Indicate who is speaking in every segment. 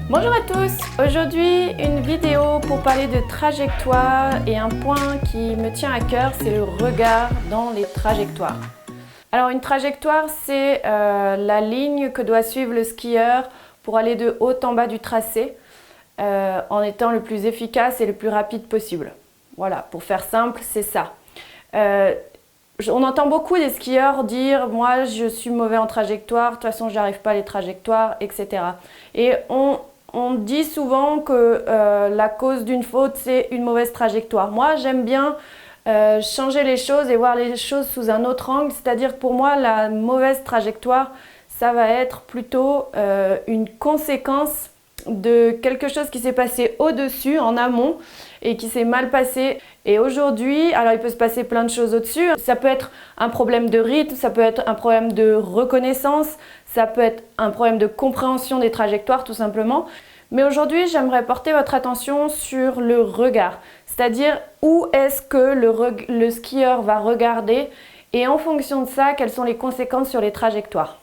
Speaker 1: Bonjour à tous, aujourd'hui une vidéo pour parler de trajectoire et un point qui me tient à cœur, c'est le regard dans les trajectoires. Alors une trajectoire, c'est la ligne que doit suivre le skieur pour aller de haut en bas du tracé en étant le plus efficace et le plus rapide possible. Voilà, pour faire simple, c'est ça. On entend beaucoup des skieurs dire « moi je suis mauvais en trajectoire, de toute façon j'arrive pas à les trajectoires, etc. » Et on dit souvent que la cause d'une faute c'est une mauvaise trajectoire. Moi j'aime bien changer les choses et voir les choses sous un autre angle, c'est-à-dire que pour moi la mauvaise trajectoire ça va être plutôt une conséquence de quelque chose qui s'est passé au-dessus, en amont, et qui s'est mal passé. Et aujourd'hui, alors il peut se passer plein de choses au-dessus. Ça peut être un problème de rythme, ça peut être un problème de reconnaissance, ça peut être un problème de compréhension des trajectoires tout simplement. Mais aujourd'hui, j'aimerais porter votre attention sur le regard. C'est-à-dire où est-ce que le skieur va regarder et en fonction de ça, quelles sont les conséquences sur les trajectoires.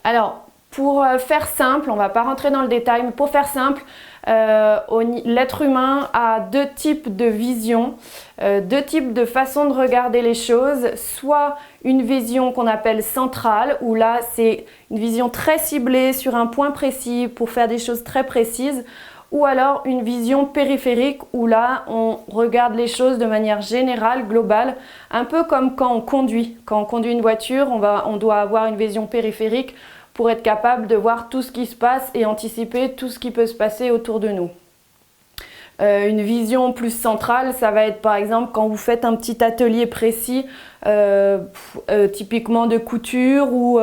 Speaker 1: Alors, pour faire simple, on ne va pas rentrer dans le détail, mais pour faire simple, l'être humain a deux types de vision, deux types de façon de regarder les choses. Soit une vision qu'on appelle centrale, où là c'est une vision très ciblée sur un point précis pour faire des choses très précises. Ou alors une vision périphérique, où là on regarde les choses de manière générale, globale, un peu comme quand on conduit. Quand on conduit une voiture, on doit avoir une vision périphérique pour être capable de voir tout ce qui se passe et anticiper tout ce qui peut se passer autour de nous. Une vision plus centrale, ça va être par exemple quand vous faites un petit atelier précis, typiquement de couture ou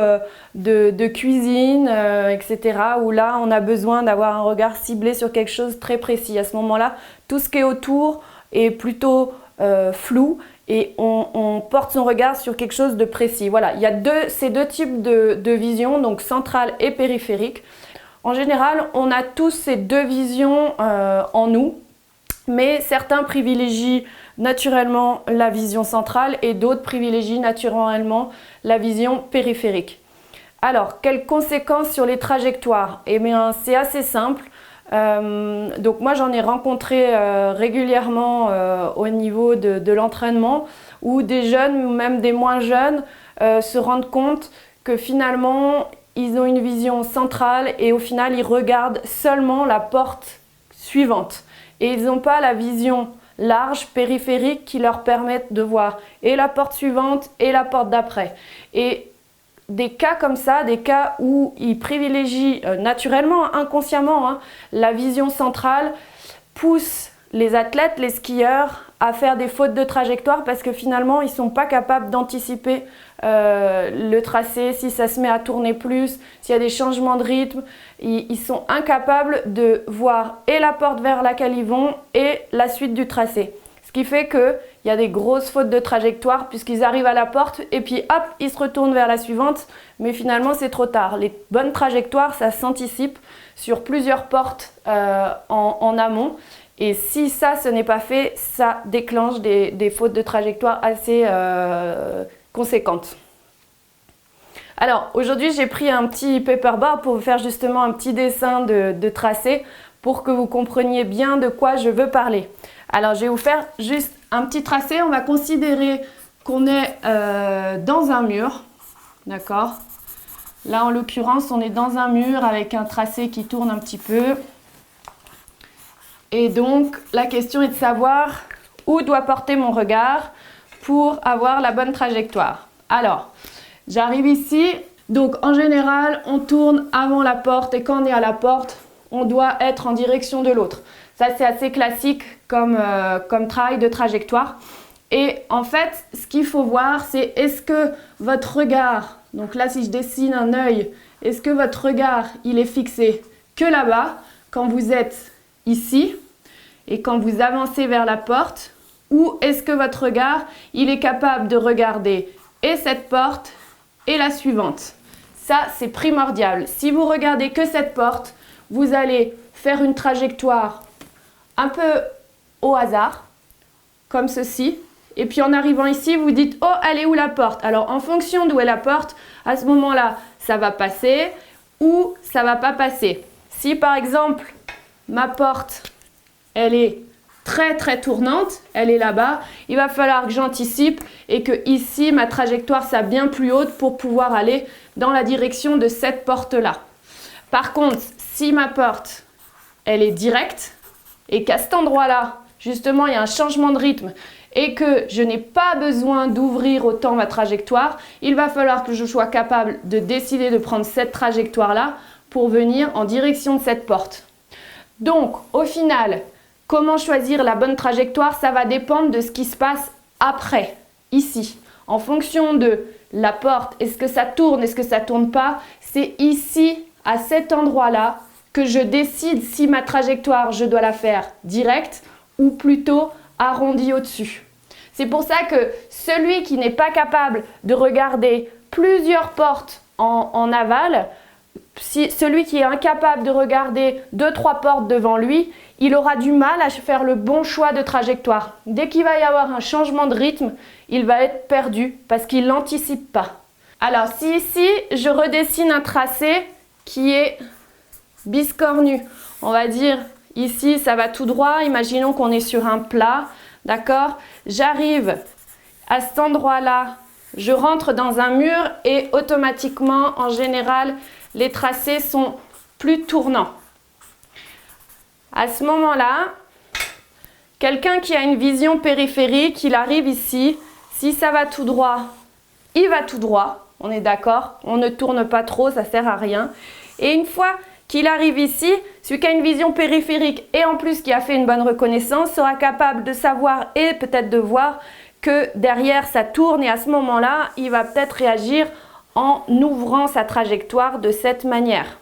Speaker 1: de cuisine, etc. Où là on a besoin d'avoir un regard ciblé sur quelque chose de très précis. À ce moment-là, tout ce qui est autour est plutôt flou. Et on porte son regard sur quelque chose de précis. Voilà, il y a ces deux types de visions, donc centrale et périphérique. En général, on a tous ces deux visions en nous, mais certains privilégient naturellement la vision centrale et d'autres privilégient naturellement la vision périphérique. Alors, quelles conséquences sur les trajectoires? Eh bien, c'est assez simple. Donc moi j'en ai rencontré régulièrement au niveau de l'entraînement où des jeunes ou même des moins jeunes se rendent compte que finalement ils ont une vision centrale et au final ils regardent seulement la porte suivante et ils n'ont pas la vision large, périphérique qui leur permette de voir et la porte suivante et la porte d'après. Et des cas comme ça, des cas où ils privilégient naturellement, inconsciemment, la vision centrale, poussent les athlètes, les skieurs à faire des fautes de trajectoire parce que finalement ils ne sont pas capables d'anticiper le tracé, si ça se met à tourner plus, s'il y a des changements de rythme, ils sont incapables de voir et la porte vers laquelle ils vont et la suite du tracé. Ce qui fait qu'il y a des grosses fautes de trajectoire puisqu'ils arrivent à la porte et puis hop, ils se retournent vers la suivante. Mais finalement, c'est trop tard. Les bonnes trajectoires, ça s'anticipe sur plusieurs portes en amont. Et si ça, ce n'est pas fait, ça déclenche des fautes de trajectoire assez conséquentes. Alors, aujourd'hui, j'ai pris un petit paperboard pour vous faire justement un petit dessin de tracé pour que vous compreniez bien de quoi je veux parler. Alors, je vais vous faire juste un petit tracé. On va considérer qu'on est dans un mur, d'accord? Là, en l'occurrence, on est dans un mur avec un tracé qui tourne un petit peu. Et donc, la question est de savoir où doit porter mon regard pour avoir la bonne trajectoire. Alors, j'arrive ici. Donc, en général, on tourne avant la porte et quand on est à la porte, on doit être en direction de l'autre. Ça, c'est assez classique comme travail de trajectoire. Et en fait, ce qu'il faut voir, c'est est-ce que votre regard, donc là, si je dessine un œil, est-ce que votre regard, il est fixé que là-bas, quand vous êtes ici, et quand vous avancez vers la porte, ou est-ce que votre regard, il est capable de regarder et cette porte et la suivante? Ça, c'est primordial. Si vous regardez que cette porte, vous allez faire une trajectoire un peu au hasard, comme ceci. Et puis en arrivant ici, vous dites « Oh, elle est où la porte ?» Alors en fonction d'où est la porte, à ce moment-là, ça va passer ou ça ne va pas passer. Si par exemple, ma porte, elle est très tournante, elle est là-bas, il va falloir que j'anticipe et que ici, ma trajectoire soit bien plus haute pour pouvoir aller dans la direction de cette porte-là. Par contre, si ma porte, elle est directe et qu'à cet endroit-là, justement, il y a un changement de rythme et que je n'ai pas besoin d'ouvrir autant ma trajectoire, il va falloir que je sois capable de décider de prendre cette trajectoire-là pour venir en direction de cette porte. Donc, au final, comment choisir la bonne trajectoire? Ça va dépendre de ce qui se passe après, ici. En fonction de la porte, est-ce que ça tourne, est-ce que ça tourne pas? C'est ici, à cet endroit-là, que je décide si ma trajectoire, je dois la faire directe ou plutôt arrondie au-dessus. C'est pour ça que celui qui n'est pas capable de regarder plusieurs portes en aval, celui qui est incapable de regarder 2-3 portes devant lui, il aura du mal à faire le bon choix de trajectoire. Dès qu'il va y avoir un changement de rythme, il va être perdu parce qu'il n'anticipe pas. Alors si ici, je redessine un tracé qui est biscornu, on va dire ici, ça va tout droit, imaginons qu'on est sur un plat, d'accord? J'arrive à cet endroit-là, je rentre dans un mur et automatiquement, en général, les tracés sont plus tournants. À ce moment-là, quelqu'un qui a une vision périphérique, il arrive ici, si ça va tout droit, il va tout droit, on est d'accord, on ne tourne pas trop, ça sert à rien. Et une fois qu'il arrive ici, celui qui a une vision périphérique et en plus qui a fait une bonne reconnaissance sera capable de savoir et peut-être de voir que derrière ça tourne et à ce moment-là, il va peut-être réagir en ouvrant sa trajectoire de cette manière.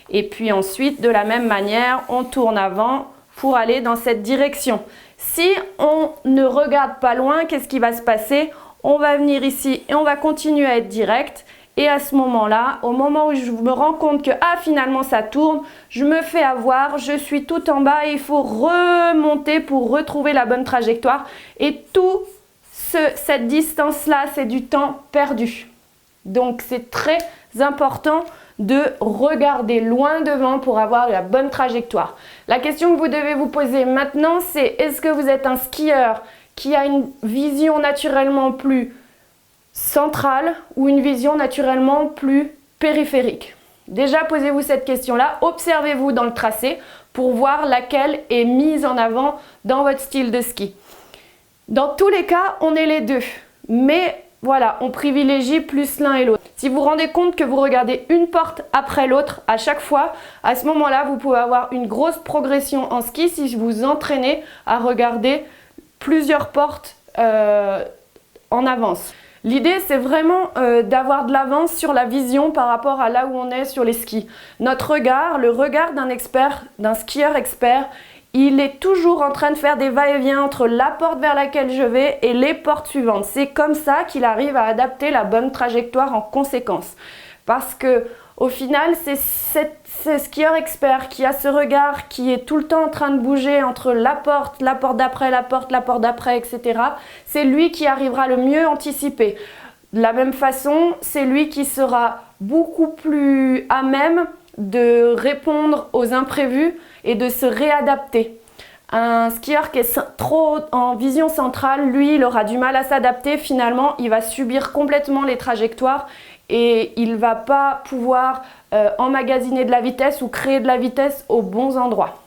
Speaker 1: Et puis ensuite, de la même manière, on tourne avant pour aller dans cette direction. Si on ne regarde pas loin, qu'est-ce qui va se passer? On va venir ici et on va continuer à être direct. Et à ce moment-là, au moment où je me rends compte que finalement ça tourne, je me fais avoir, je suis tout en bas et il faut remonter pour retrouver la bonne trajectoire. Et tout cette distance-là, c'est du temps perdu. Donc c'est très important de regarder loin devant pour avoir la bonne trajectoire. La question que vous devez vous poser maintenant, c'est est-ce que vous êtes un skieur qui a une vision naturellement plus centrale ou une vision naturellement plus périphérique? Déjà, posez-vous cette question-là, observez-vous dans le tracé pour voir laquelle est mise en avant dans votre style de ski. Dans tous les cas, on est les deux, mais voilà, on privilégie plus l'un et l'autre. Si vous vous rendez compte que vous regardez une porte après l'autre à chaque fois, à ce moment-là, vous pouvez avoir une grosse progression en ski si vous vous entraînez à regarder plusieurs portes en avance. L'idée, c'est vraiment d'avoir de l'avance sur la vision par rapport à là où on est sur les skis. Notre regard, le regard d'un expert, d'un skieur expert, il est toujours en train de faire des va-et-vient entre la porte vers laquelle je vais et les portes suivantes. C'est comme ça qu'il arrive à adapter la bonne trajectoire en conséquence. Parce que au final, c'est ce skieur expert qui a ce regard qui est tout le temps en train de bouger entre la porte d'après, la porte d'après, etc. C'est lui qui arrivera le mieux anticipé. De la même façon, c'est lui qui sera beaucoup plus à même de répondre aux imprévus et de se réadapter. Un skieur qui est trop en vision centrale, lui, il aura du mal à s'adapter. Finalement, il va subir complètement les trajectoires et il ne va pas pouvoir emmagasiner de la vitesse ou créer de la vitesse aux bons endroits.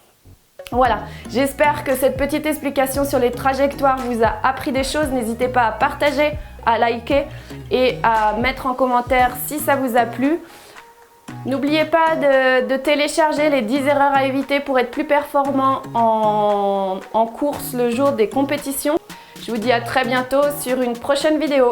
Speaker 1: Voilà, j'espère que cette petite explication sur les trajectoires vous a appris des choses. N'hésitez pas à partager, à liker et à mettre en commentaire si ça vous a plu. N'oubliez pas de télécharger les 10 erreurs à éviter pour être plus performant en course le jour des compétitions. Je vous dis à très bientôt sur une prochaine vidéo.